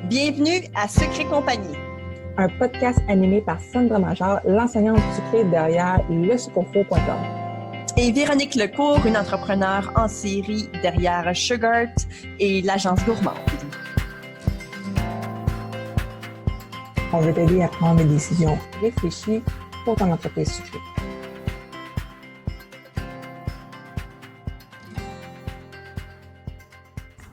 Bienvenue à Secret Compagnie. Un podcast animé par Sandra Major, l'enseignante sucrée derrière lesucofo.com. Et Véronique Lecourt, une entrepreneure en série derrière Sugart et l'agence gourmande. On veut t'aider à prendre des décisions réfléchies pour ton entreprise sucrée.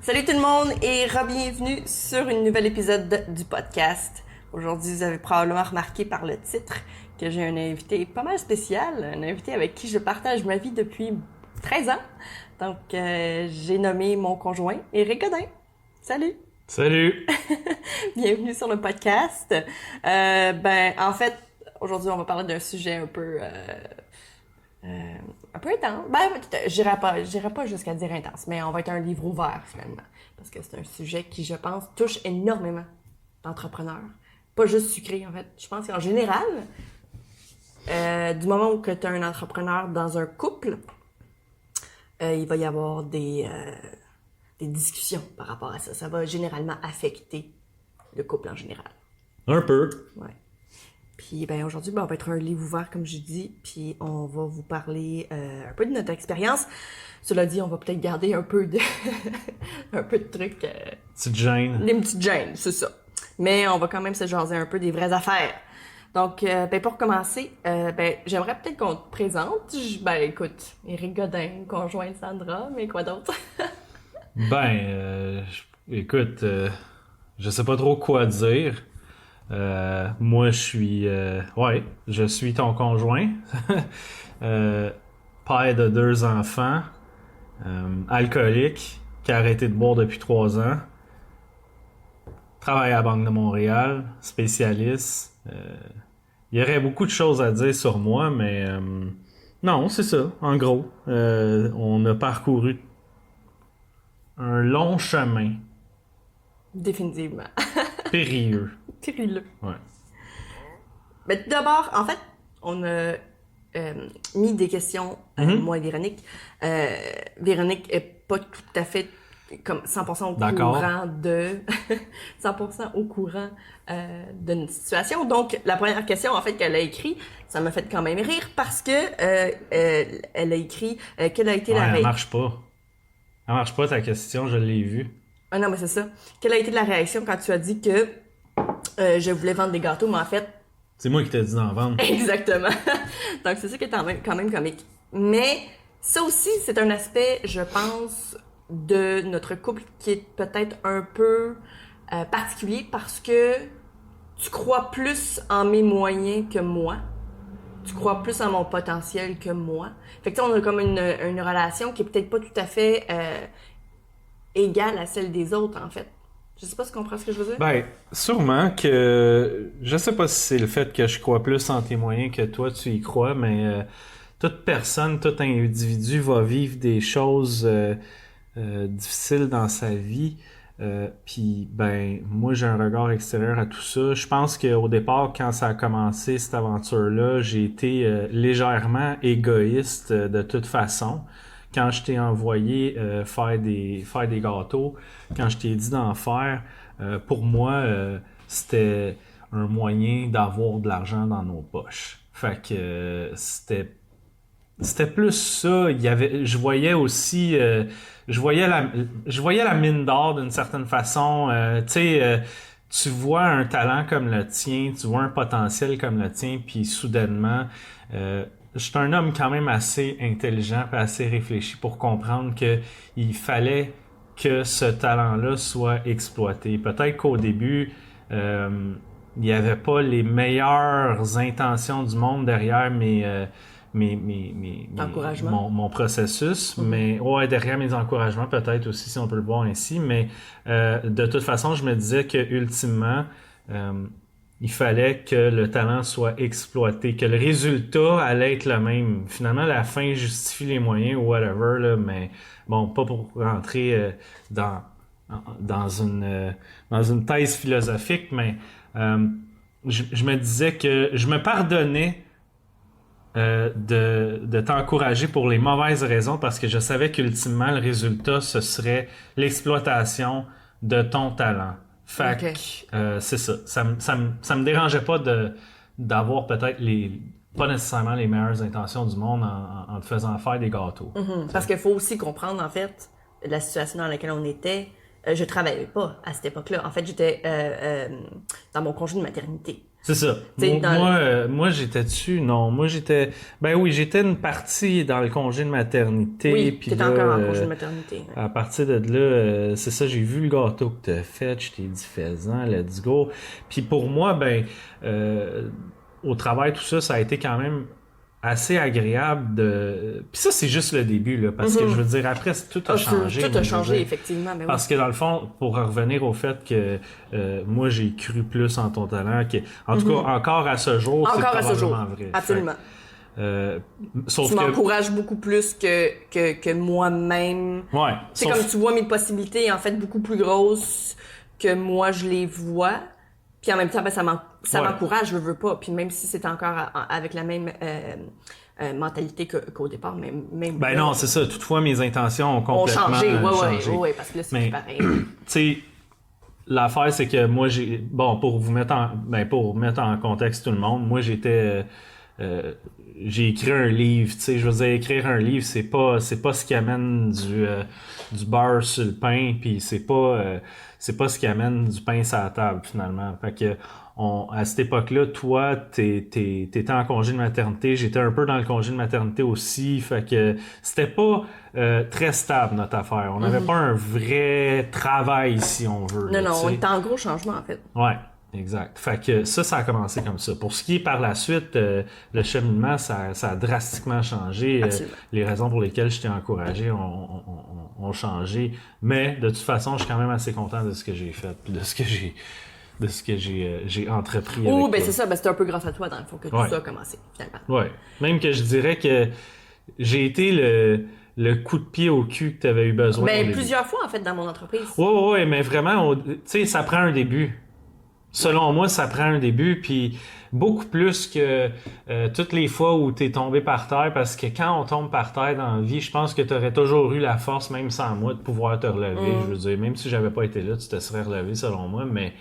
Salut tout le monde et re-bienvenue sur un nouvel épisode du podcast. Aujourd'hui, vous avez probablement remarqué par le titre que j'ai un invité pas mal spécial, un invité avec qui je partage ma vie depuis 13 ans. Donc, j'ai nommé mon conjoint, Éric Godin. Salut! Salut! Bienvenue sur le podcast. En fait, aujourd'hui, on va parler d'un sujet un peu intense. J'irai pas jusqu'à dire intense, mais on va être un livre ouvert, finalement. Parce que c'est un sujet qui, je pense, touche énormément d'entrepreneurs. Pas juste sucré, en fait. Je pense qu'en général, du moment où tu es un entrepreneur dans un couple, il va y avoir des discussions par rapport à ça. Ça va généralement affecter le couple en général. Un peu. Ouais. Puis aujourd'hui, on va être un livre ouvert, comme j'ai dit, puis on va vous parler un peu de notre expérience. Cela dit, on va peut-être garder un peu de trucs. Petite gêne. Des petites gênes, c'est ça. Mais on va quand même se jaser un peu des vraies affaires. Donc, pour commencer, j'aimerais peut-être qu'on te présente. Écoute, Éric Godin, conjoint de Sandra, mais quoi d'autre? Écoute, je sais pas trop quoi dire. Moi, je suis ton conjoint, père de 2 enfants, alcoolique, qui a arrêté de boire depuis 3 ans, travaille à la Banque de Montréal, spécialiste. Il y aurait beaucoup de choses à dire sur moi, mais non, c'est ça, en gros. On a parcouru un long chemin. Définitivement. Périlleux. Périlleux. Ouais. Mais tout d'abord, en fait, on a mis des questions, moi et Véronique. Véronique est pas tout à fait comme 100% au courant de 100% au courant de notre situation. Donc, la première question, en fait, qu'elle a écrit, ça m'a fait quand même rire parce que elle a écrit quelle a été la réaction. Elle marche pas. Elle marche pas ta question, je l'ai vue. Ah non, mais c'est ça. Quelle a été la réaction quand tu as dit que je voulais vendre des gâteaux, mais en fait... C'est moi qui t'ai dit d'en vendre. Exactement. Donc, c'est ça qui est quand même comique. Mais ça aussi, c'est un aspect, je pense, de notre couple qui est peut-être un peu particulier parce que tu crois plus en mes moyens que moi. Tu crois plus en mon potentiel que moi. Fait que on a comme une relation qui est peut-être pas tout à fait égale à celle des autres, en fait. Je sais pas si tu comprends ce que je veux dire. Sûrement que... Je sais pas si c'est le fait que je crois plus en tes moyens que toi, tu y crois, mais toute personne, tout individu va vivre des choses difficiles dans sa vie. Puis, moi, j'ai un regard extérieur à tout ça. Je pense qu'au départ, quand ça a commencé, cette aventure-là, j'ai été légèrement égoïste de toute façon. Quand je t'ai envoyé faire des gâteaux, quand je t'ai dit d'en faire, pour moi, c'était un moyen d'avoir de l'argent dans nos poches. Fait que c'était plus ça. Je voyais aussi, je voyais la mine d'or d'une certaine façon. Tu vois un talent comme le tien, tu vois un potentiel comme le tien, puis soudainement, je suis un homme quand même assez intelligent et assez réfléchi pour comprendre que il fallait que ce talent-là soit exploité. Peut-être qu'au début, il n'y avait pas les meilleures intentions du monde derrière mon processus, mais derrière mes encouragements peut-être aussi, si on peut le voir ainsi, mais de toute façon, je me disais que ultimement, il fallait que le talent soit exploité, que le résultat allait être le même. Finalement, la fin justifie les moyens ou whatever, là, mais bon, pas pour rentrer dans une thèse philosophique, mais je me disais que je me pardonnais de t'encourager pour les mauvaises raisons parce que je savais qu'ultimement, le résultat, ce serait l'exploitation de ton talent. Fait Ok. que, c'est ça. Ça me dérangeait pas d'avoir peut-être pas nécessairement les meilleures intentions du monde en te faisant faire des gâteaux. Parce qu'il faut aussi comprendre, en fait, la situation dans laquelle on était. Je travaillais pas à cette époque-là. En fait, j'étais dans mon congé de maternité. C'est ça. T'sais, Moi, j'étais dessus. Non, moi, j'étais... Ben oui, j'étais une partie dans le congé de maternité. Oui, puis t'étais là, encore en congé de maternité. Ouais. à partir de là, c'est ça, j'ai vu le gâteau que t'as fait. Je t'ai dit, fais-en, let's go. Puis pour moi, au travail, tout ça, ça a été quand même assez agréable de... Puis ça, c'est juste le début, là, parce que je veux dire, après, tout a changé. Tout moi, a je veux changé, dire. effectivement. Mais oui. Parce que dans le fond, pour revenir au fait que moi, j'ai cru plus en ton talent, en tout cas, encore à ce jour, c'est Encore à ce jour. probablement vrai. Absolument. Sauf Tu que... m'encourages beaucoup plus que moi-même. Ouais. C'est comme tu vois mes possibilités, en fait, beaucoup plus grosses que moi, je les vois. Puis en même temps, ça m'encourage, je veux pas. Puis même si c'est encore avec la même mentalité qu'au départ, même Ben non, c'est ça. Toutefois, mes intentions ont ont complètement changé. changé. Ouais, parce que là, c'est Mais- plus pareil. Tu sais, l'affaire, c'est que moi, pour mettre en contexte tout le monde, moi, j'ai écrit un livre, tu sais, je veux dire, écrire un livre, c'est pas ce qui amène du beurre sur le pain, puis c'est pas ce qui amène du pain sur la table, finalement. Fait que, à cette époque-là, toi, t'étais en congé de maternité, j'étais un peu dans le congé de maternité aussi, fait que c'était pas très stable, notre affaire. On n'avait pas un vrai travail, si on veut. Non, là, non, tu on sais. était en gros changement, en fait. Ouais, exact. Fait que ça a commencé comme ça. Pour ce qui est par la suite, le cheminement, ça a drastiquement changé. Absolument. Les raisons pour lesquelles je t'ai encouragé ont changé. Mais de toute façon, je suis quand même assez content de ce que j'ai fait, puis de ce que j'ai entrepris. Oh, avec ben toi. c'est ça, c'est un peu grâce à toi, dans le fond, que tout Ouais. ça a commencé, finalement. Ouais. Même que je dirais que j'ai été le coup de pied au cul que tu avais eu besoin. au Ben, début. plusieurs fois, en fait, dans mon entreprise. Ouais, mais vraiment, tu sais, ça prend un début. Selon moi, ça prend un début, puis beaucoup plus que toutes les fois où t'es tombé par terre, parce que quand on tombe par terre dans la vie, je pense que t'aurais toujours eu la force, même sans moi, de pouvoir te relever. Je veux dire, même si j'avais pas été là, tu te serais relevé, selon moi, mais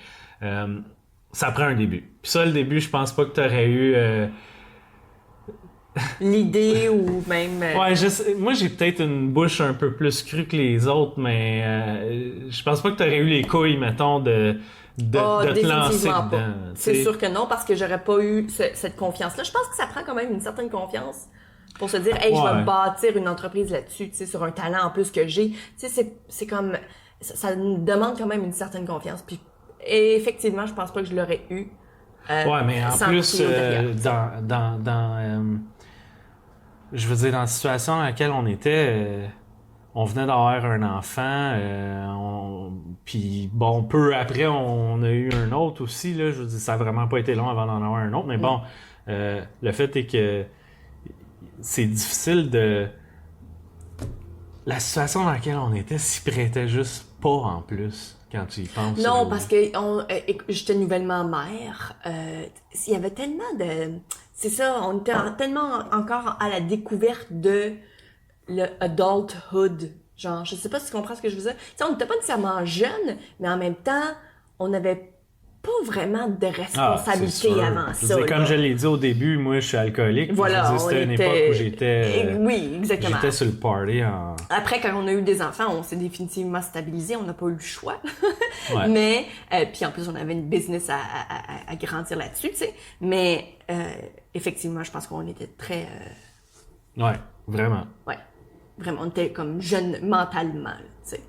ça prend un début. Puis ça, le début, je pense pas que t'aurais eu... L'idée ou même... Ouais, moi j'ai peut-être une bouche un peu plus crue que les autres, mais je pense pas que t'aurais eu les couilles, mettons, de te lancer définitivement pas. dedans. C'est t'sais. sûr que non, parce que j'aurais pas eu cette confiance-là. Je pense que ça prend quand même une certaine confiance pour se dire, hey, je Ouais. vais bâtir une entreprise là-dessus, tu sais, sur un talent en plus que j'ai. Tu sais, c'est comme... Ça nous demande quand même une certaine confiance. Puis, et effectivement, je pense pas que je l'aurais eu. Ouais, mais en sans plus, Clio derrière. je veux dire, dans la situation dans laquelle on était, on venait d'avoir un enfant, puis bon, peu après, on a eu un autre aussi, là, je veux dire, ça a vraiment pas été long avant d'en avoir un autre, mais bon, le fait est que c'est difficile de... La situation dans laquelle on était s'y prêtait juste pas en plus, quand tu y penses. Non, aujourd'hui. parce que j'étais nouvellement mère. Il y avait tellement de... C'est ça, on était tellement encore à la découverte de le adulthood. Genre, je sais pas si tu comprends ce que je veux dire. Tu sais, on n'était pas nécessairement jeunes, mais en même temps, on n'avait pas vraiment de responsabilité c'est sûr. avant Je veux ça. dire, comme là. je l'ai dit au début, moi je suis alcoolique. Voilà, Je veux dire, on c'était une était... époque où j'étais. Oui, exactement. J'étais sur le party en. Après, quand on a eu des enfants, on s'est définitivement stabilisé, on n'a pas eu le choix. Ouais. Mais, puis en plus, on avait une business à grandir là-dessus, tu sais. Mais, effectivement, je pense qu'on était très... Ouais, vraiment. ouais, vraiment, on était comme jeunes mentalement, là, tu sais.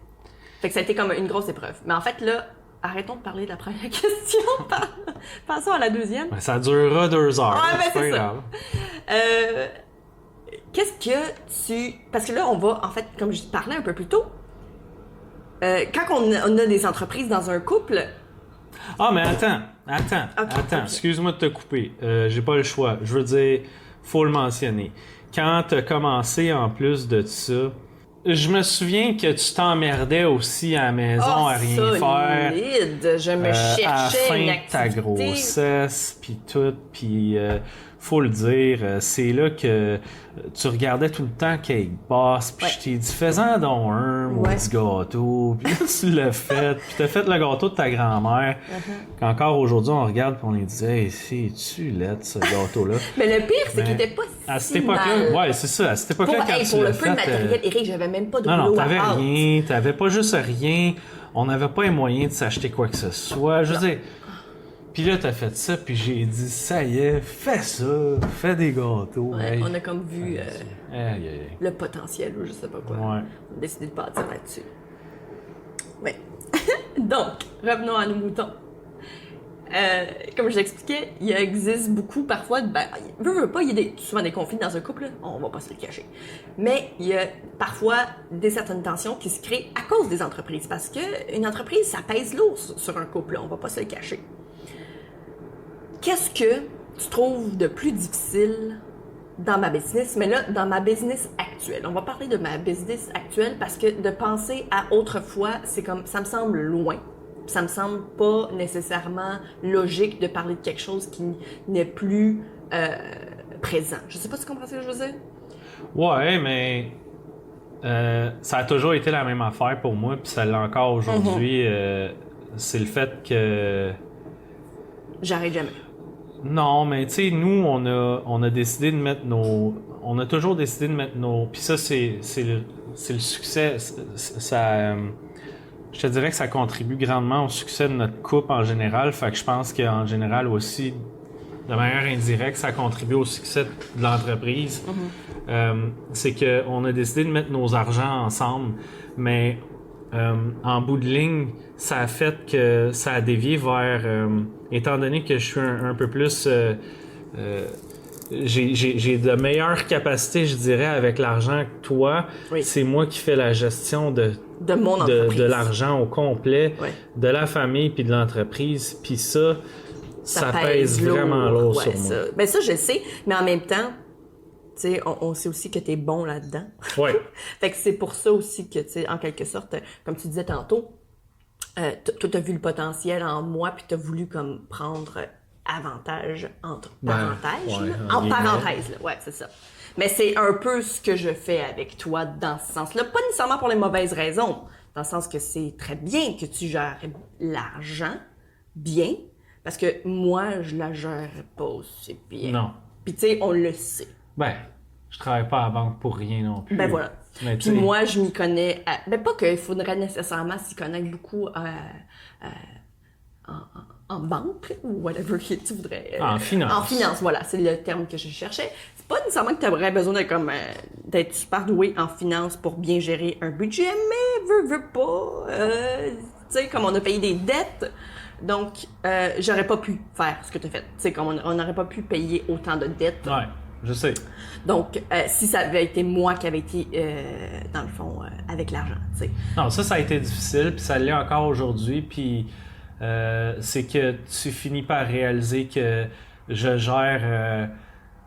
Fait que ça a été comme une grosse épreuve. Mais en fait, là, arrêtons de parler de la première question. Passons à la deuxième. Ben, ça durera 2 heures. Ouais, ben, pas c'est ça. grave. Qu'est-ce que tu... Parce que là, on va, en fait, comme je parlais un peu plus tôt, quand on a des entreprises dans un couple, Ah, mais attends. Ok. Excuse-moi de te couper. J'ai pas le choix. Je veux dire, faut le mentionner. Quand t'as commencé en plus de ça, je me souviens que tu t'emmerdais aussi à la maison à rien faire. solide. Je me À la cherchais fin une de ta activité. grossesse, puis tout, puis faut le dire, c'est là que tu regardais tout le temps Cake Boss, puis je t'ai dit, fais-en donc un, maudit gâteau, puis là, tu l'as fait, puis t'as fait le gâteau de ta grand-mère, qu'encore aujourd'hui, on regarde, puis on lui dit, hey, c'est-tu laid, ce gâteau-là? Mais le pire, c'est qu'il était pas à si cette époque-là, mal. ouais, c'est ça, à cette époque-là, quand tu pour l'as le peu de fait, matériel, Eric, j'avais même pas de non, rouleau t'avais à pâte. rien, t'avais pas juste rien, on n'avait pas les moyens de s'acheter quoi que ce soit, je veux dire... Puis là, t'as fait ça, puis j'ai dit, ça y est, fais ça, fais des gâteaux. Ouais, hey. on a comme vu le potentiel, ou je sais pas quoi. Ouais. On a décidé de partir là-dessus. Ouais. Donc, revenons à nos moutons. Comme je l'expliquais, il existe beaucoup parfois, veux pas, il y a souvent des conflits dans un couple, là, on va pas se le cacher. Mais il y a parfois certaines tensions qui se créent à cause des entreprises, parce que une entreprise, ça pèse lourd sur un couple, là, on va pas se le cacher. Qu'est-ce que tu trouves de plus difficile dans ma business? Mais là, dans ma business actuelle. On va parler de ma business actuelle parce que de penser à autrefois, c'est comme, ça me semble loin. Ça me semble pas nécessairement logique de parler de quelque chose qui n'est plus présent. Je sais pas si tu comprends ce que je veux dire? Ouais, mais ça a toujours été la même affaire pour moi, puis ça l'est encore aujourd'hui. C'est le fait que... J'arrête jamais. Non, mais tu sais, nous, on a décidé de mettre nos... On a toujours décidé de mettre nos... Puis ça, c'est le succès. Ça... je te dirais que ça contribue grandement au succès de notre couple en général. Fait que je pense qu'en général aussi, de manière indirecte, ça contribue au succès de l'entreprise. C'est qu'on a décidé de mettre nos argents ensemble, mais en bout de ligne, ça a fait que ça a dévié vers... étant donné que je suis un peu plus... j'ai de meilleures capacités, je dirais, avec l'argent que toi. Oui. C'est moi qui fais la gestion de mon entreprise. de l'argent au complet, Oui. de la famille puis de l'entreprise. Puis ça pèse vraiment lourd sur moi. Ben ça, je sais, mais en même temps, tu sais, on sait aussi que t'es bon là-dedans. Ouais. Fait que c'est pour ça aussi que, tu sais, en quelque sorte, comme tu disais tantôt, toi, t'as vu le potentiel en moi, puis t'as voulu comme prendre avantage entre parenthèses. ouais, là. En parenthèses, là. Ouais, c'est ça. Mais c'est un peu ce que je fais avec toi dans ce sens-là. Pas nécessairement pour les mauvaises raisons, dans le sens que c'est très bien que tu gères l'argent bien, parce que moi, je la gère pas aussi bien. Non. Puis tu sais, on le sait. Ben, je travaille pas à la banque pour rien non plus. Ben voilà. Mais Puis moi, je m'y connais... Ben pas qu'il faudrait nécessairement s'y connaître beaucoup en banque ou whatever que tu voudrais. En finance. En finance, voilà, c'est le terme que je cherchais. C'est pas nécessairement que tu aurais besoin d'être super doué en finance pour bien gérer un budget, mais veux pas. Tu sais, comme on a payé des dettes, donc j'aurais pas pu faire ce que tu as fait. Tu sais, comme on n'aurait pas pu payer autant de dettes. Ouais, je sais. Donc, si ça avait été moi qui avait été, dans le fond, avec l'argent, tu sais. Non, ça a été difficile, puis ça l'est encore aujourd'hui, puis c'est que tu finis par réaliser que je gère... tu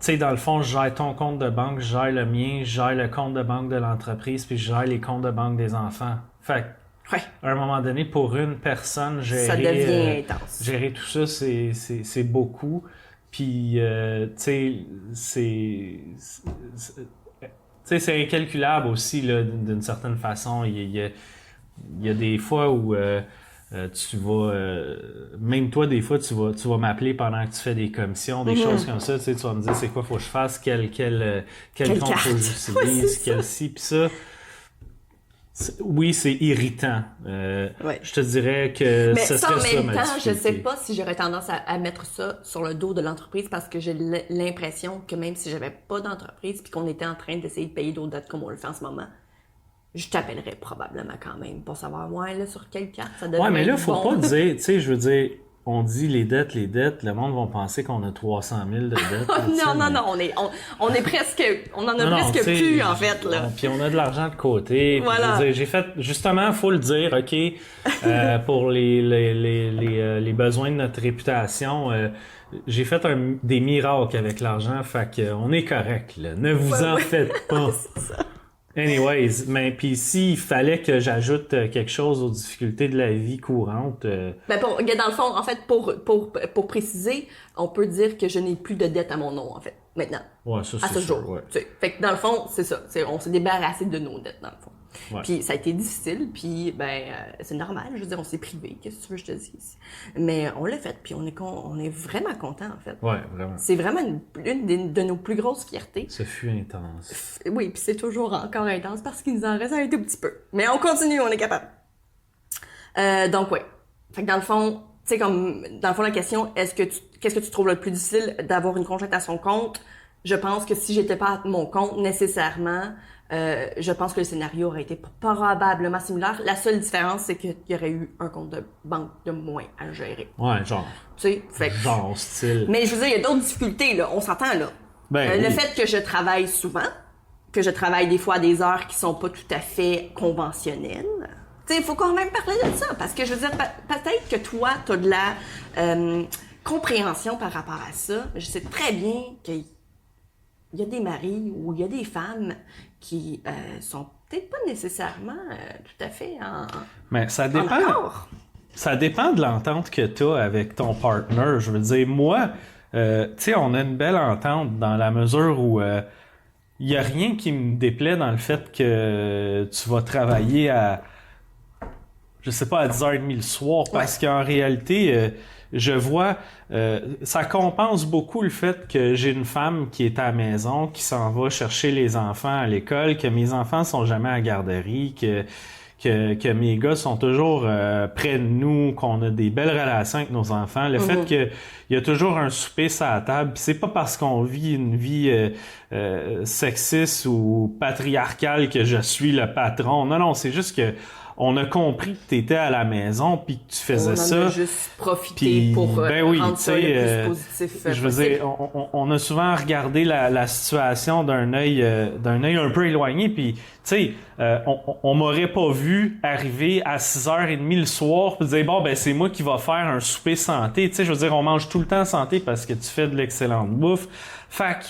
sais, dans le fond, je gère ton compte de banque, je gère le mien, je gère le compte de banque de l'entreprise, puis je gère les comptes de banque des enfants. Fait Ouais. à un moment donné, pour une personne, Ça devient intense. gérer tout ça, c'est beaucoup. Puis, tu sais, c'est incalculable aussi, là, d'une certaine façon. Il y a des fois où tu vas... même toi, des fois, tu vas m'appeler pendant que tu fais des commissions, des choses comme ça. Tu sais, tu vas me dire, c'est quoi, faut que je fasse, quel compte carte? faut que j'utilise, quel ci, puis ça... Oui, c'est irritant. Ouais. Je te dirais que Mais ce ça, en serait ça, même ma temps, je difficulté. sais pas si j'aurais tendance à mettre ça sur le dos de l'entreprise parce que j'ai l'impression que même si j'avais pas d'entreprise puis qu'on était en train d'essayer de payer d'autres dettes comme on le fait en ce moment, je t'appellerais probablement quand même pour savoir, ouais, là, sur quelle carte ça devrait Ouais, mais là, être faut bon. pas dire, tu sais, je veux dire, on dit les dettes, le monde va penser qu'on a 300 000 de dettes. là, tu sais, non, on est presque, on en a Non, presque tu sais, plus, en fait, là. Puis on a de l'argent de côté. Puis Voilà. je veux dire, j'ai fait, justement, faut le dire, OK, pour les besoins de notre réputation, j'ai fait des miracles avec l'argent, fait qu'on est correct, là. Ne vous en faites pas. C'est ça. Anyways, mais puis s'il fallait que j'ajoute quelque chose aux difficultés de la vie courante, Ben dans le fond, en fait, pour préciser, on peut dire que je n'ai plus de dette à mon nom, en fait, maintenant. ouais, ça À c'est ce sûr, jour. ouais. Tu sais. Fait que dans le fond, c'est ça. On s'est débarrassé de nos dettes, dans le fond. Ouais. Puis ça a été difficile, puis c'est normal. Je veux dire, on s'est privé, qu'est-ce que tu veux que je te dise? Mais on l'a fait, puis on est vraiment content en fait. Ouais, vraiment. C'est vraiment une de nos plus grosses fiertés. Ce fut intense. Oui, puis c'est toujours encore intense parce qu'il nous en reste un tout petit peu. Mais on continue, on est capable. Donc ouais. Fait que dans le fond, tu sais comme dans le fond la question, qu'est-ce que tu trouves le plus difficile d'avoir une conjointe à son compte? Je pense que si j'étais pas à mon compte nécessairement, je pense que le scénario aurait été probablement similaire. La seule différence, c'est qu'il y aurait eu un compte de banque de moins à gérer. Ouais, genre. Tu sais, fait que... Genre, style. Mais je veux dire, il y a d'autres difficultés, là. On s'entend, là. Ben, Le oui. fait que je travaille souvent, que je travaille des fois à des heures qui sont pas tout à fait conventionnelles. Tu sais, il faut quand même parler de ça, parce que je veux dire, peut-être que toi, t'as de la compréhension par rapport à ça. Je sais très bien qu'il y a des maris ou il y a des femmes qui sont peut-être pas nécessairement tout à fait Mais ça en dépend. accord. Ça dépend de l'entente que tu as avec ton partner. Je veux dire, moi, tu sais, on a une belle entente dans la mesure où il n'y a rien qui me déplaît dans le fait que tu vas travailler à, je sais pas, à 10h30 le soir, parce qu'en réalité, je vois, ça compense beaucoup le fait que j'ai une femme qui est à la maison, qui s'en va chercher les enfants à l'école, que mes enfants sont jamais à la garderie, que mes gars sont toujours près de nous, qu'on a des belles relations avec nos enfants. Le fait qu'il y a toujours un souper sur la table, puis c'est pas parce qu'on vit une vie sexiste ou patriarcale que je suis le patron. Non, non, c'est juste que on a compris que tu étais à la maison puis que tu faisais On en ça. a juste profité Puis, pour ben oui, rendre ça le tu sais, plus positif je veux possible. dire, on a souvent regardé la situation d'un œil un peu éloigné, puis tu sais, on m'aurait pas vu arriver à 6h30 le soir puis dire bon ben c'est moi qui va faire un souper santé. Tu sais, je veux dire, on mange tout le temps santé parce que tu fais de l'excellente bouffe. Fait que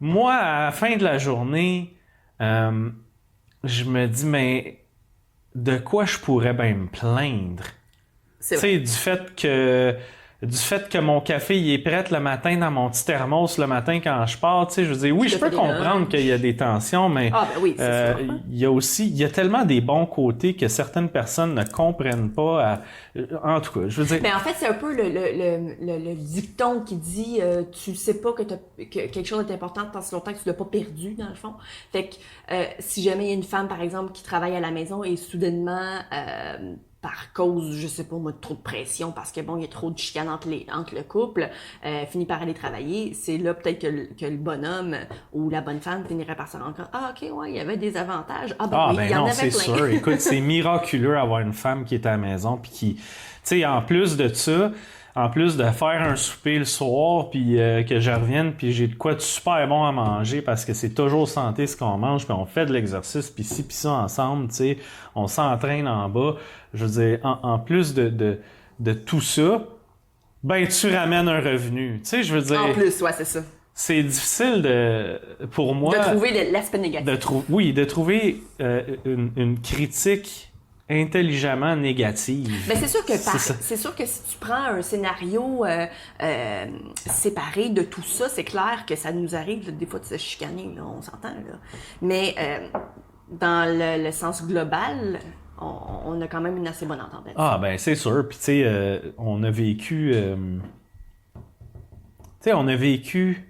moi, à la fin de la journée, je me dis mais de quoi je pourrais bien me plaindre? C'est Tu sais, du fait que mon café il est prêt le matin dans mon petit thermos le matin quand je pars, tu sais, je veux dire, oui, je peux comprendre qu'il y a des tensions, mais Ah, ben oui, c'est sûr. il y a tellement des bons côtés que certaines personnes ne comprennent pas. En tout cas, je veux dire. Ben en fait, c'est un peu le dicton qui dit tu sais pas que quelque chose est important tant si longtemps que tu l'as pas perdu, dans le fond. Fait que si jamais il y a une femme, par exemple, qui travaille à la maison et soudainement par cause, je sais pas moi, de trop de pression, parce que bon, il y a trop de chicane entre le couple, finit par aller travailler, c'est là peut-être que le bonhomme ou la bonne femme finirait par se rendre compte, ah ok, ouais, il y avait des avantages, ah ben oui, il y en non, avait c'est plein. sûr. Écoute, c'est miraculeux d'avoir une femme qui est à la maison puis qui, tu sais, en plus de ça, en plus de faire un souper le soir puis que je revienne puis j'ai de quoi de super bon à manger parce que c'est toujours santé ce qu'on mange puis on fait de l'exercice puis ci puis ça ensemble, tu sais, on s'entraîne en bas. Je veux dire, en plus de tout ça, ben tu ramènes un revenu. Tu sais, je veux dire. En plus, ouais, c'est ça. C'est difficile pour moi. De trouver l'aspect négatif. De trouver une critique intelligemment négative. Ben c'est sûr que C'est ça. c'est sûr que si tu prends un scénario séparé de tout ça, c'est clair que ça nous arrive là, des fois de se chicaner, là, on s'entend là. Mais dans le sens global, on a quand même une assez bonne entente. Ah ben c'est sûr. Puis tu sais, on a vécu, on a vécu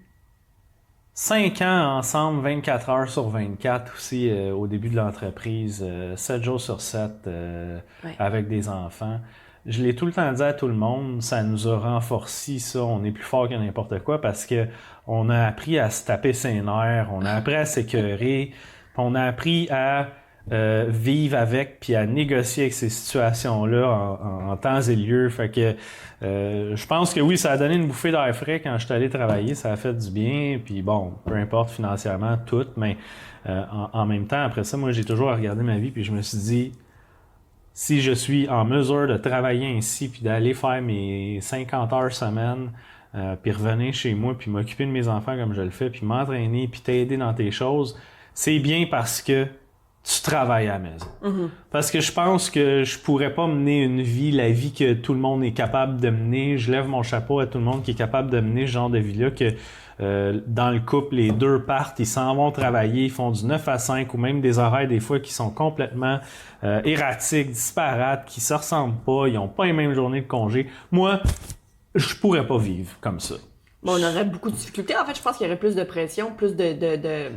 5 ans ensemble, 24 heures sur 24 aussi au début de l'entreprise, 7 jours sur 7 Ouais. avec des enfants. Je l'ai tout le temps dit à tout le monde, ça nous a renforci ça, on est plus fort que n'importe quoi parce que on a appris à se taper ses nerfs, on a appris à s'écœurer, on a appris à vivre avec puis à négocier avec ces situations-là en temps et lieu. Fait que je pense que oui, ça a donné une bouffée d'air frais quand je suis allé travailler, ça a fait du bien, puis bon, peu importe financièrement, tout, mais en même temps, après ça, moi j'ai toujours regardé ma vie puis je me suis dit, si je suis en mesure de travailler ainsi puis d'aller faire mes 50 heures semaine, puis revenir chez moi puis m'occuper de mes enfants comme je le fais, puis m'entraîner puis t'aider dans tes choses, c'est bien parce que tu travailles à la maison. Mhm. Parce que je pense que je pourrais pas mener la vie que tout le monde est capable de mener. Je lève mon chapeau à tout le monde qui est capable de mener ce genre de vie-là, que dans le couple, les deux partent, ils s'en vont travailler, ils font du 9 à 5 ou même des horaires des fois qui sont complètement erratiques, disparates, qui se ressemblent pas, ils ont pas les mêmes journées de congé. Moi, je pourrais pas vivre comme ça. Bon, on aurait beaucoup de difficultés. En fait, je pense qu'il y aurait plus de pression, plus de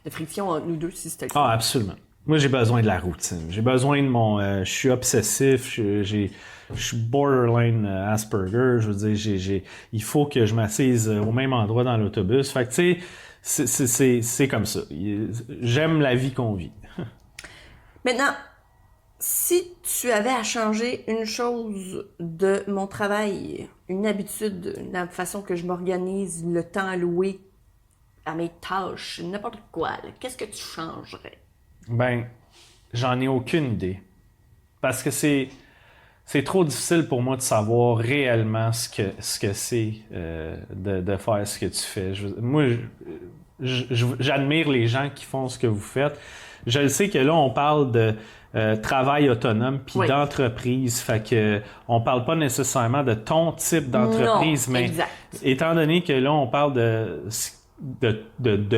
friction entre nous deux si c'était le cas. Ah, absolument. Moi, j'ai besoin de la routine. J'ai besoin de mon... je suis obsessif, je suis borderline Asperger. Je veux dire, il faut que je m'assise au même endroit dans l'autobus. Fait que, tu sais, c'est comme ça. J'aime la vie qu'on vit. Maintenant, si tu avais à changer une chose de mon travail, une habitude, la façon que je m'organise, le temps alloué à mes tâches, n'importe quoi, là, qu'est-ce que tu changerais? Ben, j'en ai aucune idée. Parce que c'est trop difficile pour moi de savoir réellement ce que c'est de faire ce que tu fais. Moi, j'admire les gens qui font ce que vous faites. Je le sais que là, on parle de travail autonome puis Oui. d'entreprise. Fait que on parle pas nécessairement de ton type d'entreprise, Non, mais exact. étant donné que là, on parle de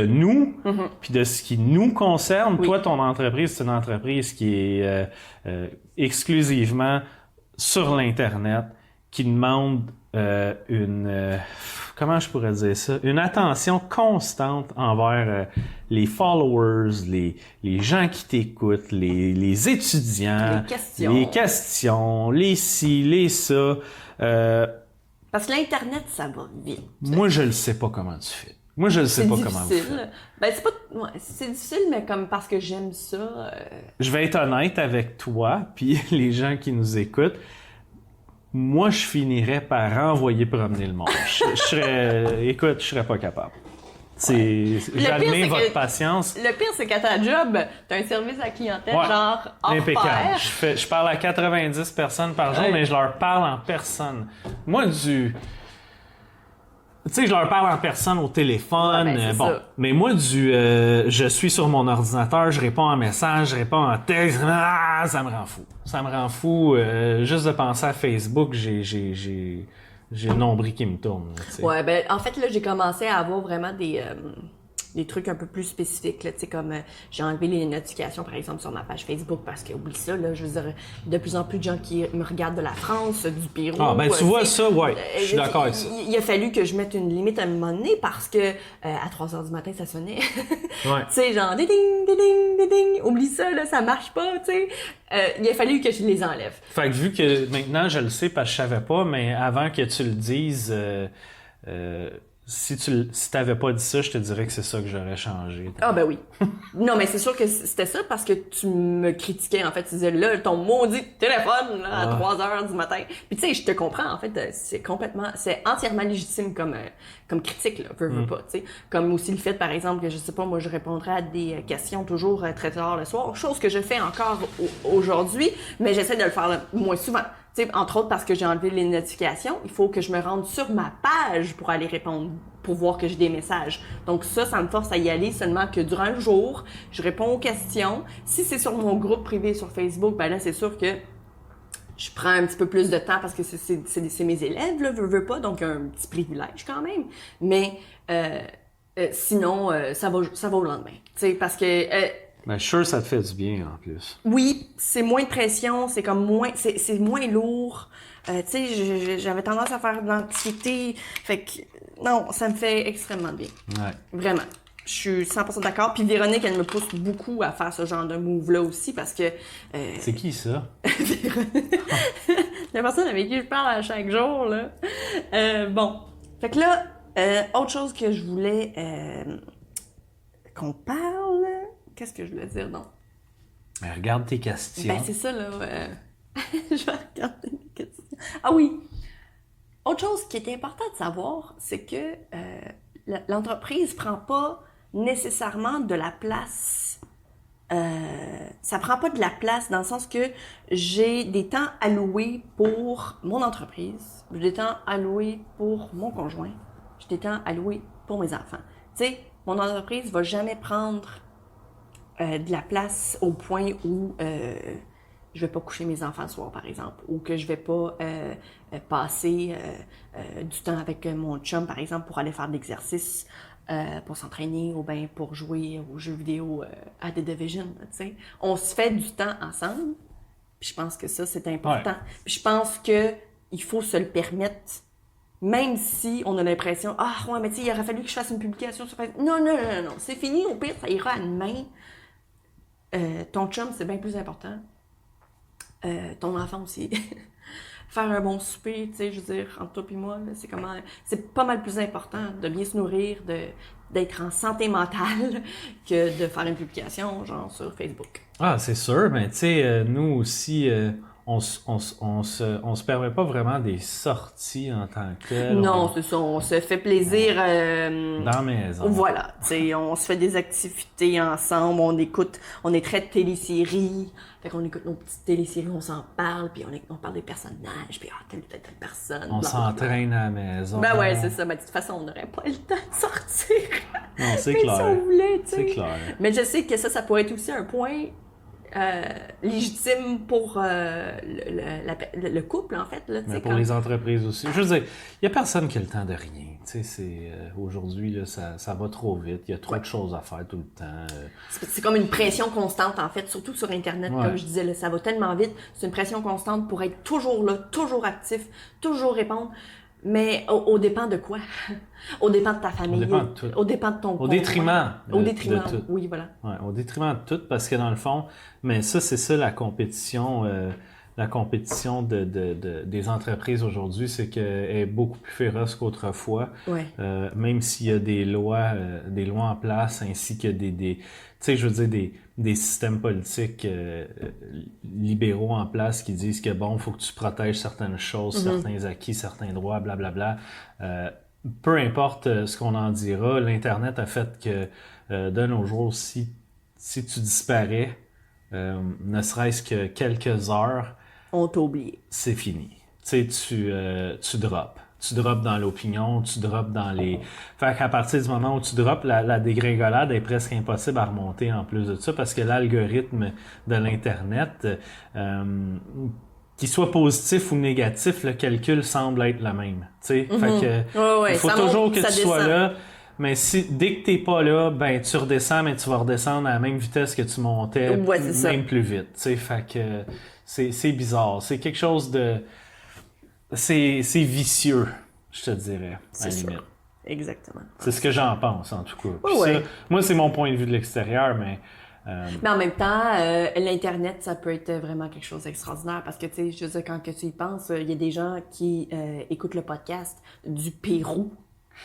nous, puis de ce qui nous concerne. Oui. Toi, ton entreprise, c'est une entreprise qui est exclusivement sur l'Internet, qui demande comment je pourrais dire ça? Une attention constante envers les followers, les gens qui t'écoutent, les étudiants, les questions, les ci, les ça. Parce que l'Internet, ça va vite. Moi, je le sais pas comment tu fais. Moi, je ne sais pas comment vous faites. Ben, c'est pas... Ouais, c'est difficile, mais comme parce que j'aime ça... Je vais être honnête avec toi, puis les gens qui nous écoutent. Moi, je finirais par envoyer promener le monde. Écoute, je serais pas capable. J'admets votre patience. Le pire, c'est qu'à ta job, t'as un service à la clientèle, Ouais, genre hors impeccable. pair. Je parle à 90 personnes par jour, mais je leur parle en personne. Moi, tu sais, je leur parle en personne au téléphone. Ouais, ben, ça. Mais moi, je suis sur mon ordinateur, je réponds en message, je réponds en texte. Ah, ça me rend fou. Ça me rend fou. Juste de penser à Facebook, j'ai le nombril qui me tourne. Là, Ouais, ben, en fait, là, j'ai commencé à avoir vraiment des trucs un peu plus spécifiques, là, tu sais, comme j'ai enlevé les notifications, par exemple, sur ma page Facebook, parce que, oublie ça, là, je veux dire, de plus en plus de gens qui me regardent de la France, du Pérou. Ah, ben, tu vois ça, ouais, je suis d'accord avec ça. Il a fallu que je mette une limite à un moment donné, parce que à 3h du matin, ça sonnait. Ouais. Tu sais, genre, ding, ding, ding, ding, oublie ça, là, ça marche pas, tu sais. Il a fallu que je les enlève. Fait que vu que maintenant, je le sais parce que je savais pas, mais avant que tu le dises... si t'avais pas dit ça, je te dirais que c'est ça que j'aurais changé. Ah ben oui. Non, mais c'est sûr que c'était ça parce que tu me critiquais, en fait. Tu disais, là, ton maudit téléphone, là, à 3h du matin. Puis tu sais, je te comprends, en fait, c'est entièrement légitime comme critique, là, veux pas, tu sais. Comme aussi le fait, par exemple, que je sais pas, moi, je répondrais à des questions toujours très tard le soir, chose que je fais encore aujourd'hui, mais j'essaie de le faire moins souvent. Tu sais, entre autres parce que j'ai enlevé les notifications, il faut que je me rende sur ma page pour aller répondre, pour voir que j'ai des messages. Donc ça me force à y aller seulement que durant le jour, je réponds aux questions. Si c'est sur mon groupe privé sur Facebook, ben là, c'est sûr que je prends un petit peu plus de temps parce que c'est mes élèves, là, veux pas, donc un petit privilège quand même. Mais sinon, ça va au lendemain. Tu sais, parce que... Ben, je suis sûr que ça te fait du bien, en plus. Oui, c'est moins de pression, c'est comme c'est moins lourd. Tu sais, j'avais tendance à faire de l'anxiété. Fait que, non, ça me fait extrêmement bien. Ouais. Vraiment. Je suis 100% d'accord. Puis Véronique, elle me pousse beaucoup à faire ce genre de move-là aussi parce que... C'est qui, ça? La personne avec qui je parle à chaque jour, là. Bon. Fait que là, autre chose que je voulais qu'on parle... Qu'est-ce que je voulais dire, non? Mais regarde tes questions. Ben, c'est ça, là. Je vais regarder les questions. Ah oui! Autre chose qui est important de savoir, c'est que l'entreprise prend pas nécessairement de la place. Ça prend pas de la place dans le sens que j'ai des temps alloués pour mon entreprise, j'ai des temps alloués pour mon conjoint, j'ai des temps alloués pour mes enfants. Tu sais, mon entreprise va jamais prendre de la place au point où je vais pas coucher mes enfants le soir, par exemple, ou que je vais pas passer du temps avec mon chum, par exemple, pour aller faire de l'exercice, pour s'entraîner, ou bien pour jouer aux jeux vidéo à The Division, tu sais. On se fait du temps ensemble, puis je pense que ça, c'est important. Ouais. Puis je pense que il faut se le permettre, même si on a l'impression, ah, ouais, mais tu sais, il aurait fallu que je fasse une publication sur Facebook. Non, non, non, non, non, c'est fini, au pire, ça ira à demain. Ton chum, c'est bien plus important. Ton enfant aussi. Faire un bon souper, tu sais, je veux dire, entre toi et moi, là, c'est pas mal plus important de bien se nourrir, d'être en santé mentale que de faire une publication, genre, sur Facebook. Ah, c'est sûr, mais tu sais, nous aussi, on se permet pas vraiment des sorties en tant que tel. Non, c'est ça, on se fait plaisir. Dans la maison. Voilà, tu sais, on se fait des activités ensemble, on est très téléséries, fait qu'on écoute nos petites téléséries, on s'en parle, puis on parle des personnages, puis telle personne. On blablabla. s'entraîne à la maison. Ben ouais, c'est ça, mais de toute façon, on n'aurait pas le temps de sortir. Non, c'est Même clair. si on voulait, tu sais. C'est clair. Mais je sais que ça pourrait être aussi un point légitime pour le couple, en fait. Là, Mais pour les entreprises aussi. Je veux dire, il n'y a personne qui a le temps de rien. Tu sais, aujourd'hui, là, ça va trop vite. Il y a trop de choses à faire tout le temps. C'est comme une pression constante, en fait, surtout sur Internet, Ouais. comme je disais, là, ça va tellement vite. C'est une pression constante pour être toujours là, toujours actif, toujours répondre. Mais au dépend de quoi? Au dépend de ta famille. Au dépend de tout. Au dépend de ton Au conjoint. détriment Au de détriment, tout. oui, voilà. Ouais, au détriment de tout, parce que dans le fond, mais ça, c'est ça la compétition des entreprises aujourd'hui, c'est qu'elle est beaucoup plus féroce qu'autrefois. Ouais. Même s'il y a des lois en place, ainsi que tu sais, je veux dire, des systèmes politiques libéraux en place qui disent que bon, faut que tu protèges certaines choses, certains acquis, certains droits, blablabla. Peu importe ce qu'on en dira, l'Internet a fait que de nos jours, si tu disparais, ne serait-ce que quelques heures, On t'a oublié. c'est fini. Tu sais, tu drops. Tu drops dans l'opinion, tu drops dans les... Fait qu'à partir du moment où tu drops, la dégringolade est presque impossible à remonter en plus de ça, parce que l'algorithme de l'Internet, qu'il soit positif ou négatif, le calcul semble être le même. Tu sais, fait que il faut ça toujours monte, que ça tu sois descend. là. Mais dès que t'es pas là, ben tu redescends, mais tu vas redescendre à la même vitesse que tu montais, Ouais, c'est ça. même plus vite. Tu sais, fait que c'est bizarre. C'est quelque chose de... C'est vicieux, je te dirais, à C'est la sûr. limite. Exactement. C'est ce que j'en pense, en tout cas. Puis Ouais. ça, moi, c'est mon point de vue de l'extérieur, mais... Mais en même temps, l'Internet, ça peut être vraiment quelque chose d'extraordinaire parce que, tu sais, je veux dire, quand que tu y penses, il y a des gens qui écoutent le podcast du Pérou.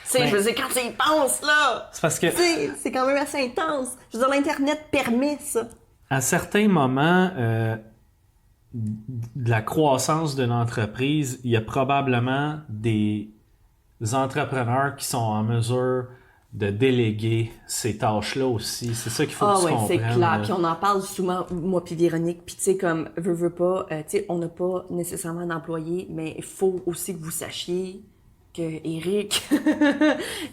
Tu sais, Mais- je veux dire, quand tu y penses, là, c'est parce que... tu sais, c'est quand même assez intense. Je veux dire, l'Internet permet ça. À certains moments de la croissance d'une entreprise, il y a probablement des entrepreneurs qui sont en mesure de déléguer ces tâches-là aussi. C'est ça qu'il faut que tu ouais, c'est comprennes, clair. là. Puis on en parle souvent, moi puis Véronique. Puis tu sais, comme, veux pas, tu sais, on n'a pas nécessairement d'employés, mais il faut aussi que vous sachiez que Eric,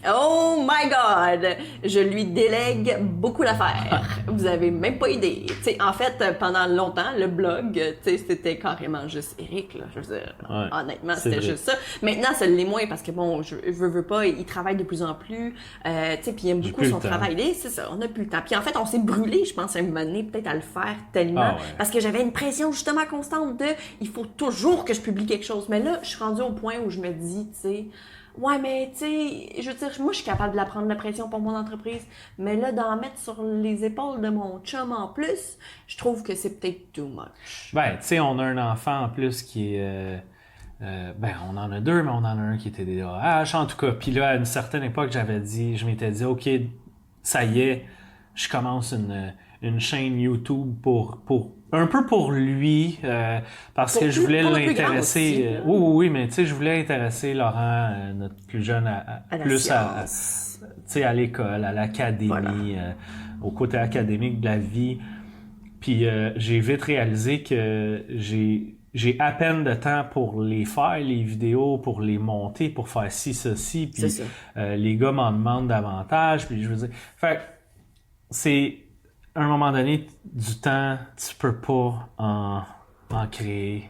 oh my God, je lui délègue beaucoup d'affaires. Vous avez même pas idée. Tu sais, en fait, pendant longtemps, le blog, tu sais, c'était carrément juste Eric, là. Je veux dire, Ouais, honnêtement, c'est c'était vrai. juste ça. Maintenant, ça l'est moins parce que bon, je veux pas, il travaille de plus en plus, tu sais, puis il aime J'ai beaucoup plus son le temps. travail. Et c'est ça, on n'a plus le temps. Puis en fait, on s'est brûlé, je pense, à un moment donné, peut-être à le faire tellement. Ah ouais. Parce que j'avais une pression justement constante de il faut toujours que je publie quelque chose. Mais là, je suis rendue au point où je me dis, tu sais, ouais, mais tu sais, je veux dire, moi, je suis capable de la prendre la pression pour mon entreprise. Mais là, d'en mettre sur les épaules de mon chum en plus, je trouve que c'est peut-être too much. Ben, tu sais, on a un enfant en plus qui est... ben, on en a deux, mais on en a un qui était DAH, en tout cas. Puis là, à une certaine époque, je m'étais dit, OK, ça y est, je commence une chaîne YouTube un peu pour lui, parce Pour que je plus- voulais pour le plus grand l'intéresser. aussi, là. Oui, mais tu sais, je voulais intéresser Laurent, notre plus jeune, À la plus à, science. tu sais, à l'école, à l'académie, Voilà. au côté académique de la vie. Puis j'ai vite réalisé que j'ai à peine de temps pour les faire, les vidéos, pour les monter, pour faire ci, ceci. Puis C'est ça. les gars m'en demandent davantage. Puis je veux dire, fait que c'est à un moment donné, du temps, tu peux pas en créer.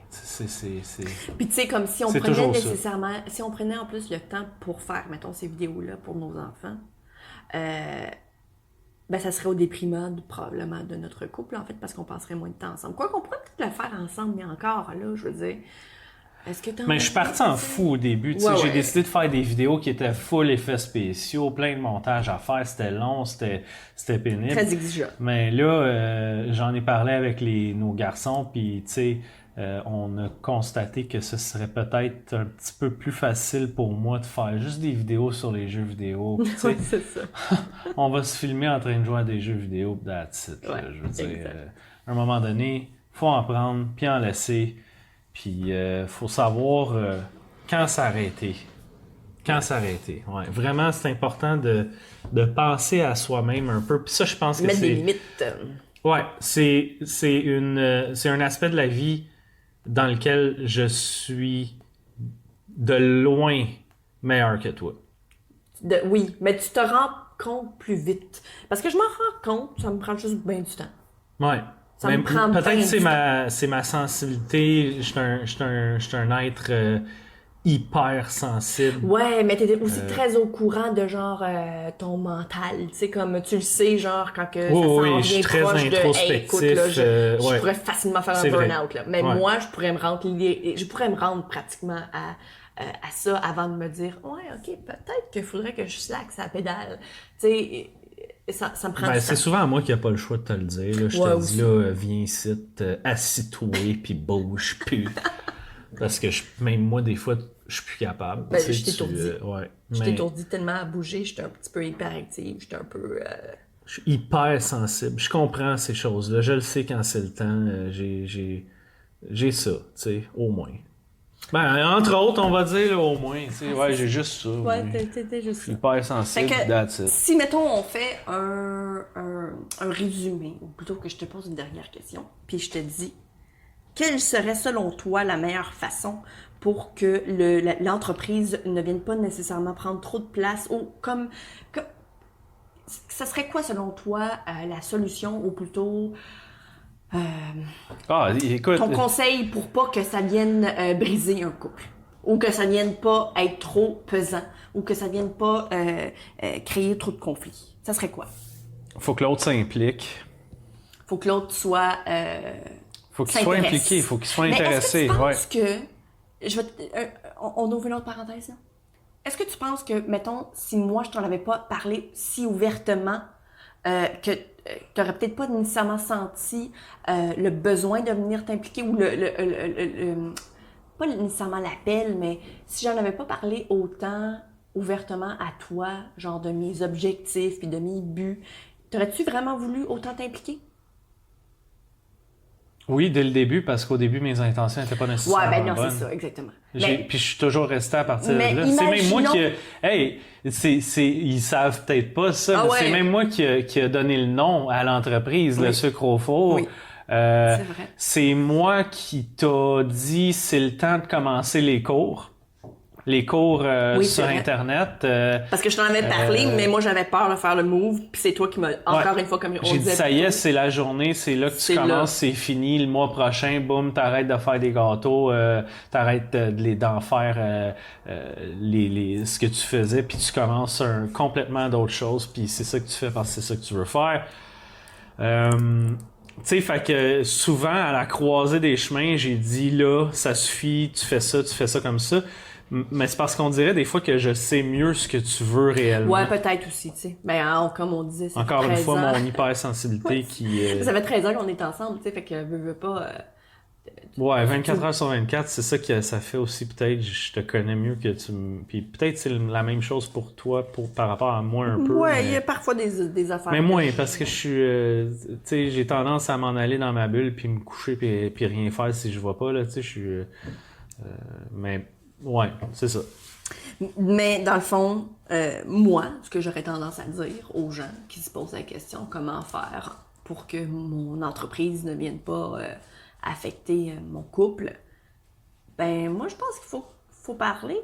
Puis tu sais, comme si on c'est prenait toujours ça. nécessairement, si on prenait en plus le temps pour faire, mettons, ces vidéos-là pour nos enfants, ben ça serait au déprimant probablement de notre couple, en fait, parce qu'on passerait moins de temps ensemble. Quoi qu'on pourrait peut-être le faire ensemble, mais encore, là, je veux dire, est-ce que Mais je suis parti en fou au début. Tu sais, Ouais, j'ai ouais. décidé de faire des vidéos qui étaient full effets spéciaux, plein de montage à faire. C'était long, c'était pénible. Très exigeant. Mais là, j'en ai parlé avec nos garçons, puis tu sais, on a constaté que ce serait peut-être un petit peu plus facile pour moi de faire juste des vidéos sur les jeux vidéo. Puis, tu sais, Ouais, c'est ça. on va se filmer en train de jouer à des jeux vidéo, pis that's it, là. Ouais, Je veux dire, exact. à un moment donné, faut en prendre, puis en laisser, puis faut savoir quand s'arrêter. Quand s'arrêter, ouais. Vraiment, c'est important de penser à soi-même un peu. Puis ça, je pense que Mettre des c'est... limites. Ouais, c'est un aspect de la vie dans lequel je suis de loin meilleur que toi. Oui, mais tu te rends compte plus vite. Parce que je m'en rends compte, ça me prend juste bien du temps. Ouais. Ça me prend peut-être bien que du c'est ma sensibilité. Je suis un être hyper sensible. Ouais, mais t'es aussi très au courant de genre ton mental. Tu sais, comme tu le sais, genre quand que ça s'en Oui, vient je suis très proche de hey, écoute, là, introspectif. je Ouais. pourrais facilement faire un C'est vrai. burn-out. Là. Mais Ouais. moi, je pourrais me rendre pratiquement à ça avant de me dire ouais, ok, peut-être qu'il faudrait que je slack sa pédale. Tu sais, ça me prend du C'est temps. souvent à moi qui n'a pas le choix de te le dire. Là. Je Ouais, te aussi. dis, là, viens ici, assis-toi, puis bouge plus. Parce que même moi, des fois, je suis plus capable. Ben, Tu sais, je t'étourdis. ouais. Je Mais t'étourdis tellement à bouger, j'étais un petit peu hyperactive, j'étais un peu... je suis hyper sensible. Je comprends ces choses-là. Je le sais quand c'est le temps. J'ai ça, tu sais, au moins. Ben, entre autres, on va dire, là, au moins. Tu sais, ouais, j'ai juste ça. Ouais, moi. t'étais juste Je suis ça. hyper sensible, Fait que, that's it. si, mettons, on fait un résumé, ou plutôt que je te pose une dernière question, puis je te dis, quelle serait selon toi la meilleure façon pour que l'entreprise ne vienne pas nécessairement prendre trop de place, ou ça serait quoi selon toi la solution, ou plutôt Ah, écoute, ton conseil pour pas que ça vienne briser un couple? Ou que ça vienne pas être trop pesant, ou que ça vienne pas créer trop de conflits. Ça serait quoi? faut que l'autre s'implique. Faut que l'autre soit Faut qu'il soit s'intéresse. impliqué, faut qu'il soit Mais intéressé. est-ce que tu Ouais. penses que... on ouvre une autre parenthèse, là? Est-ce que tu penses que, mettons, si moi, je t'en avais pas parlé si ouvertement, que t'aurais peut-être pas nécessairement senti le besoin de venir t'impliquer, ou pas nécessairement l'appel, mais si j'en avais pas parlé autant ouvertement à toi, genre de mes objectifs puis de mes buts, t'aurais-tu vraiment voulu autant t'impliquer? Oui, dès le début, parce qu'au début, mes intentions n'étaient pas nécessairement Ouais, ben non, bonnes. c'est ça, exactement. Puis je suis toujours resté à partir de Mais là. C'est même moi imaginons- qui... Hey, ils savent peut-être pas ça, Ah mais ouais. c'est même moi qui a donné le nom à l'entreprise, le Oui. sucre au four. Oui. Euh, C'est vrai. c'est moi qui t'a dit c'est le temps de commencer les cours. Les cours Oui, c'est sur vrai. Internet. Parce que je t'en avais parlé, mais moi j'avais peur de faire le move, puis c'est toi qui m'as encore une fois comme on J'ai dit disait ça y est, plus tôt. c'est la journée, c'est là que tu C'est commences, là. c'est fini. Le mois prochain, boum, t'arrêtes de faire des gâteaux, t'arrêtes d'en faire ce que tu faisais, puis tu commences complètement d'autres choses, puis c'est ça que tu fais parce que c'est ça que tu veux faire. Tu sais, fait que souvent, à la croisée des chemins, j'ai dit là, ça suffit, tu fais ça comme ça. Mais c'est parce qu'on dirait des fois que je sais mieux ce que tu veux réellement. Ouais, peut-être aussi, tu sais. Mais comme on disait, ça Encore fait une 13 fois, ans. mon hypersensibilité qui... Ça fait 13 ans qu'on est ensemble, tu sais, fait que veux pas... Ouais, 24 heures sur 24, c'est ça que ça fait aussi peut-être, je te connais mieux que tu me... Puis peut-être c'est la même chose pour toi, par rapport à moi un peu. Ouais, il y mais... a parfois des affaires. Mais moins, parce que je suis... tu sais, j'ai tendance à m'en aller dans ma bulle, puis me coucher, puis rien faire si je vois pas, là, tu sais, je suis... mais, ouais, c'est ça. Mais dans le fond, moi, ce que j'aurais tendance à dire aux gens qui se posent la question comment faire pour que mon entreprise ne vienne pas affecter mon couple, ben moi je pense qu'il faut parler.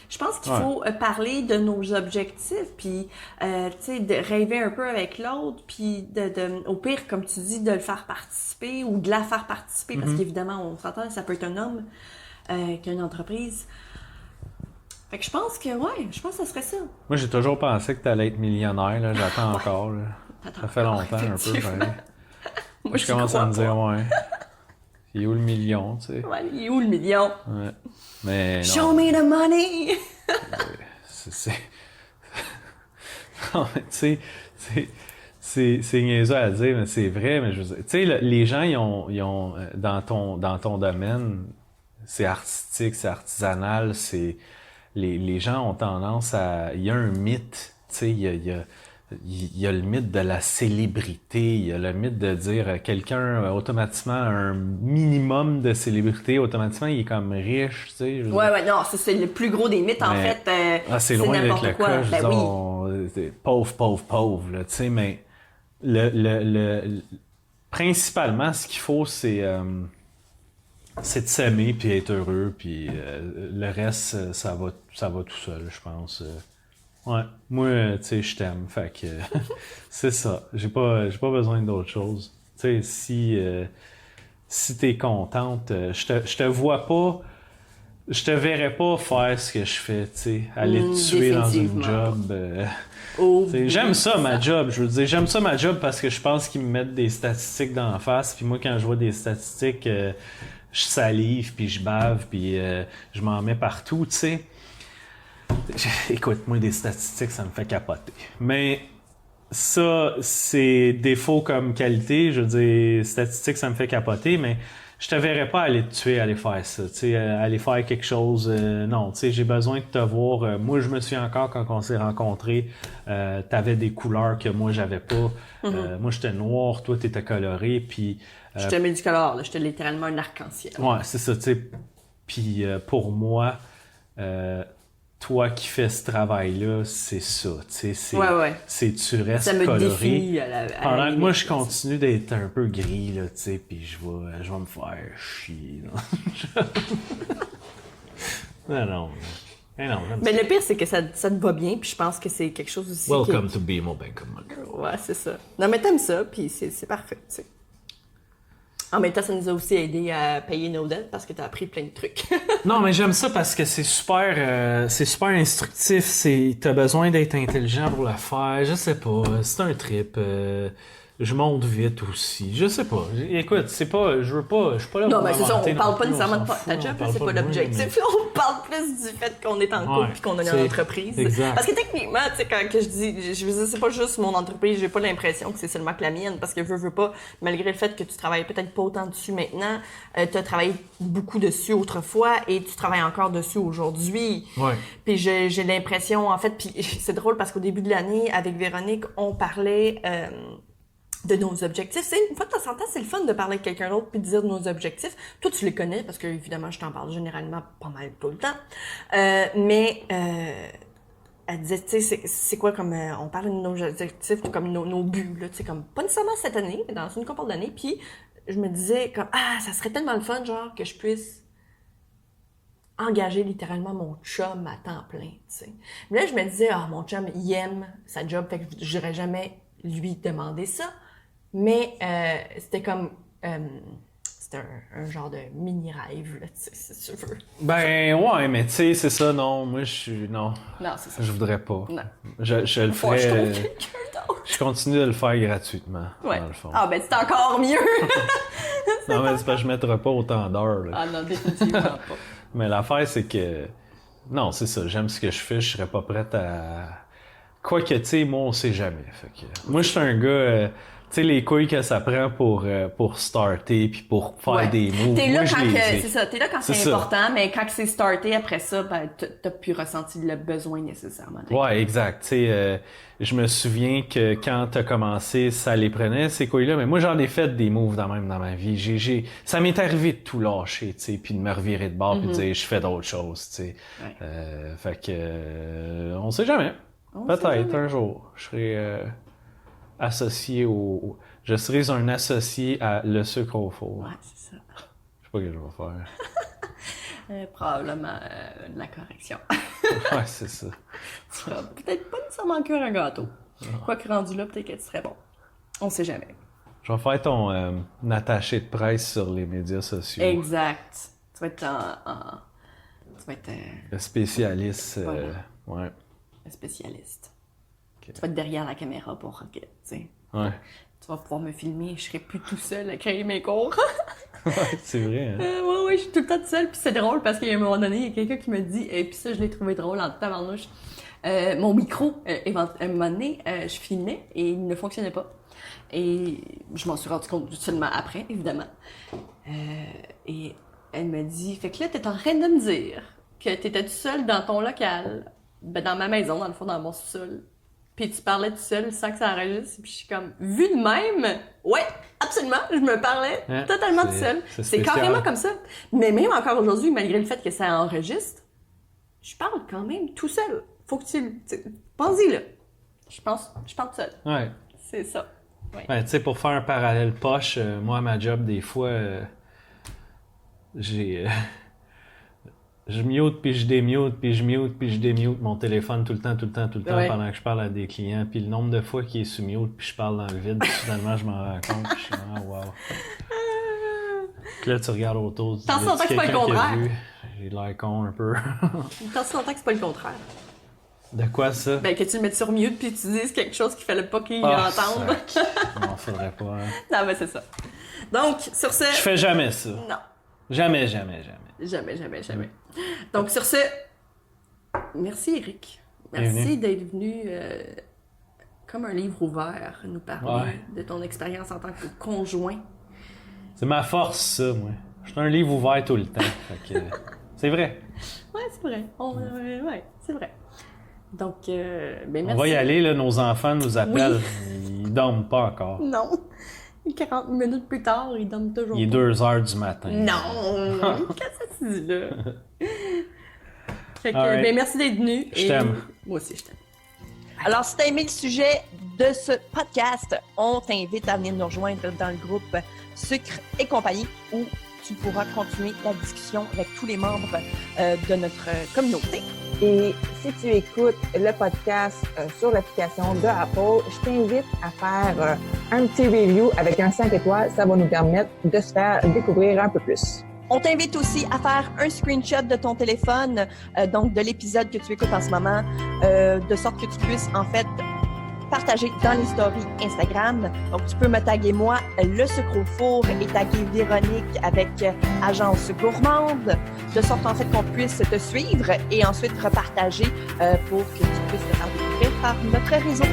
Je pense qu'il faut parler de nos objectifs, puis tu sais, de rêver un peu avec l'autre, puis au pire, comme tu dis, de le faire participer ou de la faire participer, parce qu'évidemment, on s'entend, ça peut être un homme qui a une entreprise. Fait que je pense que ça serait ça. Moi, j'ai toujours pensé que t'allais être millionnaire, là. J'attends encore, là. Ça fait longtemps, un peu, pareil. Moi, je commence à me dire, il est où le million, tu sais? Ouais, il est où le million? Ouais. Mais non. Show me the money! Non, mais tu sais, c'est niaiseux à dire, mais c'est vrai, mais je veux dire, tu sais, les gens, ils ont dans ton domaine, c'est artistique, c'est artisanal, les gens ont tendance à, il y a un mythe, tu sais, il y a le mythe de la célébrité, il y a le mythe de dire quelqu'un automatiquement un minimum de célébrité, automatiquement il est comme riche, tu sais. Ouais, non, ça c'est le plus gros des mythes en fait. C'est loin d'être le cas, oui. pauvre, là, tu sais, mais principalement ce qu'il faut c'est de s'aimer puis être heureux puis le reste ça va tout seul, je pense. Ouais, moi, tu sais, je t'aime, fait que c'est ça. J'ai pas besoin d'autre chose. Tu sais, si t'es contente, je te vois pas, je te verrais pas faire ce que je fais, tu sais, aller te tuer dans une job. J'aime ça ma job, je veux dire, j'aime ça ma job parce que je pense qu'ils me mettent des statistiques dans la face, puis moi quand je vois des statistiques, je salive puis je bave puis je m'en mets partout, tu sais. Écoute, moi, des statistiques, ça me fait capoter. Mais ça, c'est défaut comme qualité. Je veux dire, statistiques, ça me fait capoter, mais je te verrais pas aller te tuer, aller faire ça. Tu sais, aller faire quelque chose. Non, tu sais, j'ai besoin de te voir. Moi, je me souviens encore quand on s'est rencontrés, t'avais des couleurs que moi, j'avais pas. Moi, j'étais noir, toi, t'étais coloré, puis... J'étais multicolore, là. J'étais littéralement un arc-en-ciel. Ouais, c'est ça, tu sais. Puis pour moi... toi qui fais ce travail-là, c'est ça, tu sais, c'est tu restes ça me coloré. Défie pendant que moi, je continue d'être un peu gris, là, tu sais, puis je vais me faire chier, non. Mais le pire, c'est que ça te va bien, puis je pense que c'est quelque chose aussi Welcome to BMO Bank of Montreal. Ouais, c'est ça. Non, mais t'aimes ça, puis c'est parfait, tu sais. En même temps, ça nous a aussi aidé à payer nos dettes parce que t'as appris plein de trucs. Non, mais j'aime ça parce que c'est super instructif. T'as besoin d'être intelligent pour le faire. Je sais pas. C'est un trip. Je monte vite aussi. Je sais pas. Écoute, je suis pas là non, pour mais c'est ça, on parle pas nécessairement de ta ta job, c'est pas l'objectif. On parle plus du fait qu'on est en couple et qu'on a une entreprise. Exact. Parce que techniquement, tu sais, quand je dis, c'est pas juste mon entreprise, j'ai pas l'impression que c'est seulement que la mienne, parce que veux pas, malgré le fait que tu travailles peut-être pas autant dessus maintenant, t'as travaillé beaucoup dessus autrefois et tu travailles encore dessus aujourd'hui. Ouais. Puis j'ai l'impression, en fait, puis c'est drôle parce qu'au début de l'année, avec Véronique, on parlait de nos objectifs. C'est une fois de temps en temps, c'est le fun de parler avec quelqu'un d'autre puis de dire nos objectifs. Toi, tu les connais parce que évidemment, je t'en parle généralement pas mal tout le temps. Mais elle disait, tu sais, c'est quoi comme on parle de nos objectifs, comme nos buts là, tu sais, comme pas nécessairement cette année, mais dans une couple d'années. Puis je me disais comme ça serait tellement le fun, genre que je puisse engager littéralement mon chum à temps plein, tu sais. Mais là, je me disais, mon chum, il aime sa job, fait que je n'irais jamais lui demander ça. Mais c'était comme... c'était un genre de mini-rêve, là, tu sais, si tu veux. Ben ouais, mais tu sais, c'est ça, non. Moi, Non, c'est ça. je voudrais pas. Non. Je le ferais... Je trouve quelqu'un d'autre. Je continue de le faire gratuitement, ouais. dans le fond. Ah, ben c'est encore mieux! Non, mais c'est parce que je ne mettrais pas autant d'heures. Ah non, définitivement pas. Mais l'affaire, c'est que... Non, c'est ça. J'aime ce que je fais. Je serais pas prête à... Quoique, tu sais, moi, on sait jamais. Fait que... Moi, je suis un gars... tu sais, les couilles que ça prend pour starter puis pour faire des moves. T'es là moi, c'est ça. T'es là quand c'est important, mais quand c'est starté après ça, ben, t'as plus ressenti le besoin nécessairement. Ouais, exact. Tu sais, je me souviens que quand t'as commencé, ça les prenait, ces couilles-là. Mais moi, j'en ai fait des moves dans ma vie. Ça m'est arrivé de tout lâcher, tu sais, puis de me revirer de bord puis de dire, je fais d'autres choses, tu sais. Ouais. Fait que, on sait jamais. Peut-être un jour, je serai associé je serai un associé à Le Sucre au Four. Ouais, c'est ça. Je sais pas ce que je vais faire. Probablement de la correction. Ouais, c'est ça. Tu feras peut-être pas nécessairement cuire un gâteau. Quoi que rendu là, peut-être que tu serais bon. On sait jamais. Je vais faire ton attaché de presse sur les médias sociaux. Exact. Tu vas être tu vas être Le spécialiste. Voilà. Ouais. un spécialiste. Ok. Tu vas être derrière la caméra pour que, tu sais, Ouais. tu vas pouvoir me filmer, je serai plus tout seul à créer mes cours. Ouais, c'est vrai, hein? Ouais, je suis tout le temps toute seule, puis c'est drôle parce qu'à un moment donné, il y a quelqu'un qui me dit, et puis ça, je l'ai trouvé drôle en tabarnouche. Mon micro, à un moment donné, je filmais et il ne fonctionnait pas. Et je m'en suis rendu compte seulement après, évidemment. Et elle me dit, fait que là, t'es en train de me dire que t'étais tout seul dans ton local, ben dans ma maison, dans le fond, dans mon sous-sol. Puis tu parlais tout seul sans que ça enregistre. Puis je suis comme, vu de même, ouais, absolument, je me parlais Hein, totalement tout c'est- seul. c'est C'est spécial. carrément comme ça. Mais même encore aujourd'hui, malgré le fait que ça enregistre, je parle quand même tout seul. Faut que pense-y là. Je parle tout seul. Ouais. C'est ça. Ouais, tu sais, pour faire un parallèle poche, moi, à ma job, des fois, j'ai. Je mute, puis je démute, puis je mute, puis je démute mon téléphone tout le temps Ouais. pendant que je parle à des clients. Puis le nombre de fois qu'il est sous mute, puis je parle dans le vide, puis finalement, je m'en rends compte, puis je suis comme, ah, wow. Puis là, tu regardes autour, tu Tant dis, longtemps que c'est pas le quelqu'un qui a contraire. vu? J'ai l'air con un peu. Tant si longtemps que c'est pas le contraire. De quoi ça? Ben, que tu le mettes sur mute puis tu dises quelque chose qu'il fallait pas qu'il Ah, entende. sac. Non, faudrait pas. Hein. Non, mais c'est ça. Donc, sur ce... Je fais jamais ça. Non. Jamais. Jamais. Donc, sur ce, merci Eric. Merci Bienvenue. d'être venu comme un livre ouvert nous parler Ouais. de ton expérience en tant que conjoint. C'est ma force, ça, moi. Je suis un livre ouvert tout le temps. Fait que, c'est vrai. Ouais, c'est vrai. Ouais, c'est vrai. Donc, ben merci. On va y aller, là, nos enfants nous appellent. Ils dorment pas encore. Non. 40 minutes plus tard, il donne toujours Il est pas. 2h du matin. Non! Qu'est-ce que tu dis là? Fait que, Alright. ben merci d'être venu. Je et t'aime. Moi aussi, je t'aime. Alors, si t'as aimé le sujet de ce podcast, on t'invite à venir nous rejoindre dans le groupe Sucre et compagnie où tu pourras continuer la discussion avec tous les membres de notre communauté. Et si tu écoutes le podcast sur l'application de Apple, je t'invite à faire un petit review avec un 5 étoiles. Ça va nous permettre de se faire découvrir un peu plus. On t'invite aussi à faire un screenshot de ton téléphone, donc de l'épisode que tu écoutes en ce moment, de sorte que tu puisses en fait partager dans les stories Instagram. Donc tu peux me taguer moi, le sucre au four, et taguer Véronique avec Agence Gourmande, de sorte en fait qu'on puisse te suivre et ensuite repartager pour que tu puisses te faire découvrir par notre réseau.